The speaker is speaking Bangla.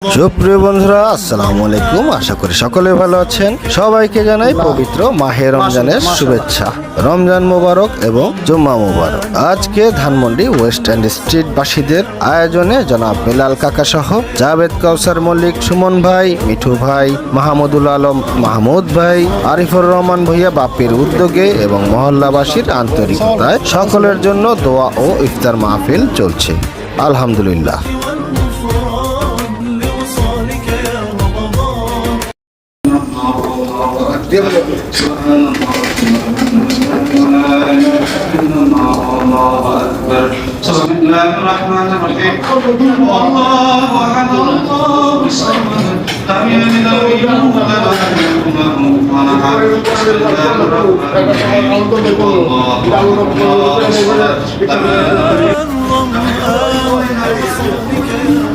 সুপ্রিয় বন্ধুরা, আসসালামু আলাইকুম। আশা করি সকলে ভালো আছেন। সবাইকে জানাই পবিত্র মাহে রমজানের শুভেচ্ছা। রমজান মোবারক এবং জুম্মা মোবারক। আজকে ধানমন্ডি ওয়েস্ট এন্ড স্ট্রিট বাসীদের আয়োজনে জনাব বেলাল কাকা সহ জাভেদ কাউসার মল্লিক, সুমন ভাই, মিঠু ভাই, মাহমুদুল আলম মাহমুদ ভাই, আরিফুর রহমান ভূঁইয়া বাপ্পির উদ্যোগে এবং মহল্লাবাসীর আন্তরিকতায় সকলের জন্য দোয়া ও ইফতার মাহফিল চলছে। আলহামদুলিল্লাহ। بسم الله الرحمن الرحيم. الله أحد الله الصمد لم يلد ولم يولد ولم يكن له كفوا أحد. بسم الله الرحمن الرحيم. الله أحد الله الصمد لم يلد ولم يولد ولم يكن له كفوا أحد.